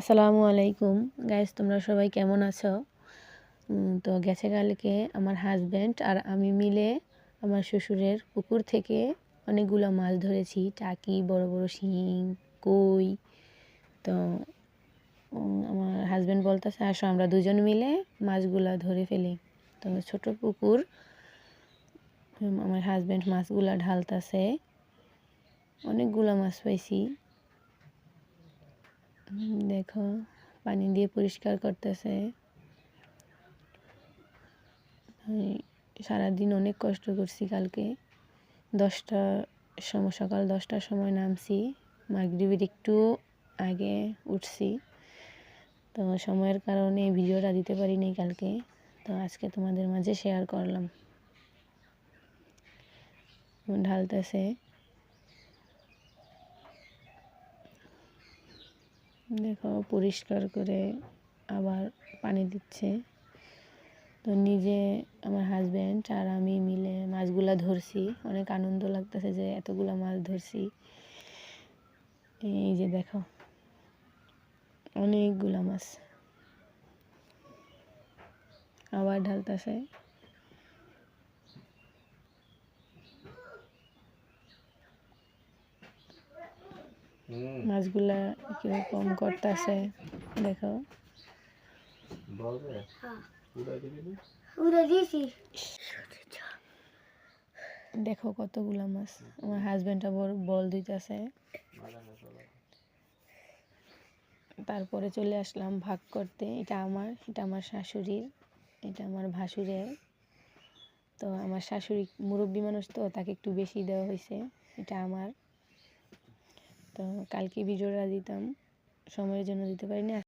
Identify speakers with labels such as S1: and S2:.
S1: আসসালামু আলাইকুম গাইস, তোমরা সবাই কেমন আছো? তো গেছে কালকে আমার হাজব্যান্ড আর আমি মিলে আমার শ্বশুরের পুকুর থেকে অনেকগুলো মাছ ধরেছি। টাকি, বড় বড় শিং, কই। তো আমার হাজব্যান্ড বলতেছে আসো আমরা দুজন মিলে মাছগুলা ধরে ফেলি। তো ছোট পুকুর, আমার হাজব্যান্ড মাছগুলা ঢালতেছে। অনেকগুলো মাছ পাইছি, দেখো পানি দিয়ে পরিষ্কার করতেছে। সারাদিন অনেক কষ্ট করছি। কালকে সকাল 10টার সময় নামছি, মাগরিবের একটু আগে উঠছি। তো সময়ের কারণে ভিডিওটা দিতে পারিনি কালকে, তো আজকে তোমাদের মাঝে শেয়ার করলাম। ঢালতেছে, দেখো পরিষ্কার করে আবার পানি দিচ্ছে। তো নিজে আমার হাজব্যান্ড আর আমি মিলে মাছগুলা ধরছি। অনেক আনন্দ লাগতেছে যে এতগুলা মাছ ধরছি। এই যে দেখো অনেকগুলা মাছ। আবার ঢালতেছে, মাছগুলা কিরকম করতেছে দেখো। দেখো কতগুলা মাছ। আমার হাজব্যান্ড আবার বল দিতেছে। তারপরে চলে আসলাম ভাগ করতে। এটা আমার শাশুড়ির, এটা আমার ভাসুরের। তো আমার শাশুড়ি মুরব্বী মানুষ, তো তাকে একটু বেশি দেওয়া হয়েছে। এটা আমার। তো কালকে ভিডিওটা দিতাম, সময়ের জন্য দিতে পারিনি।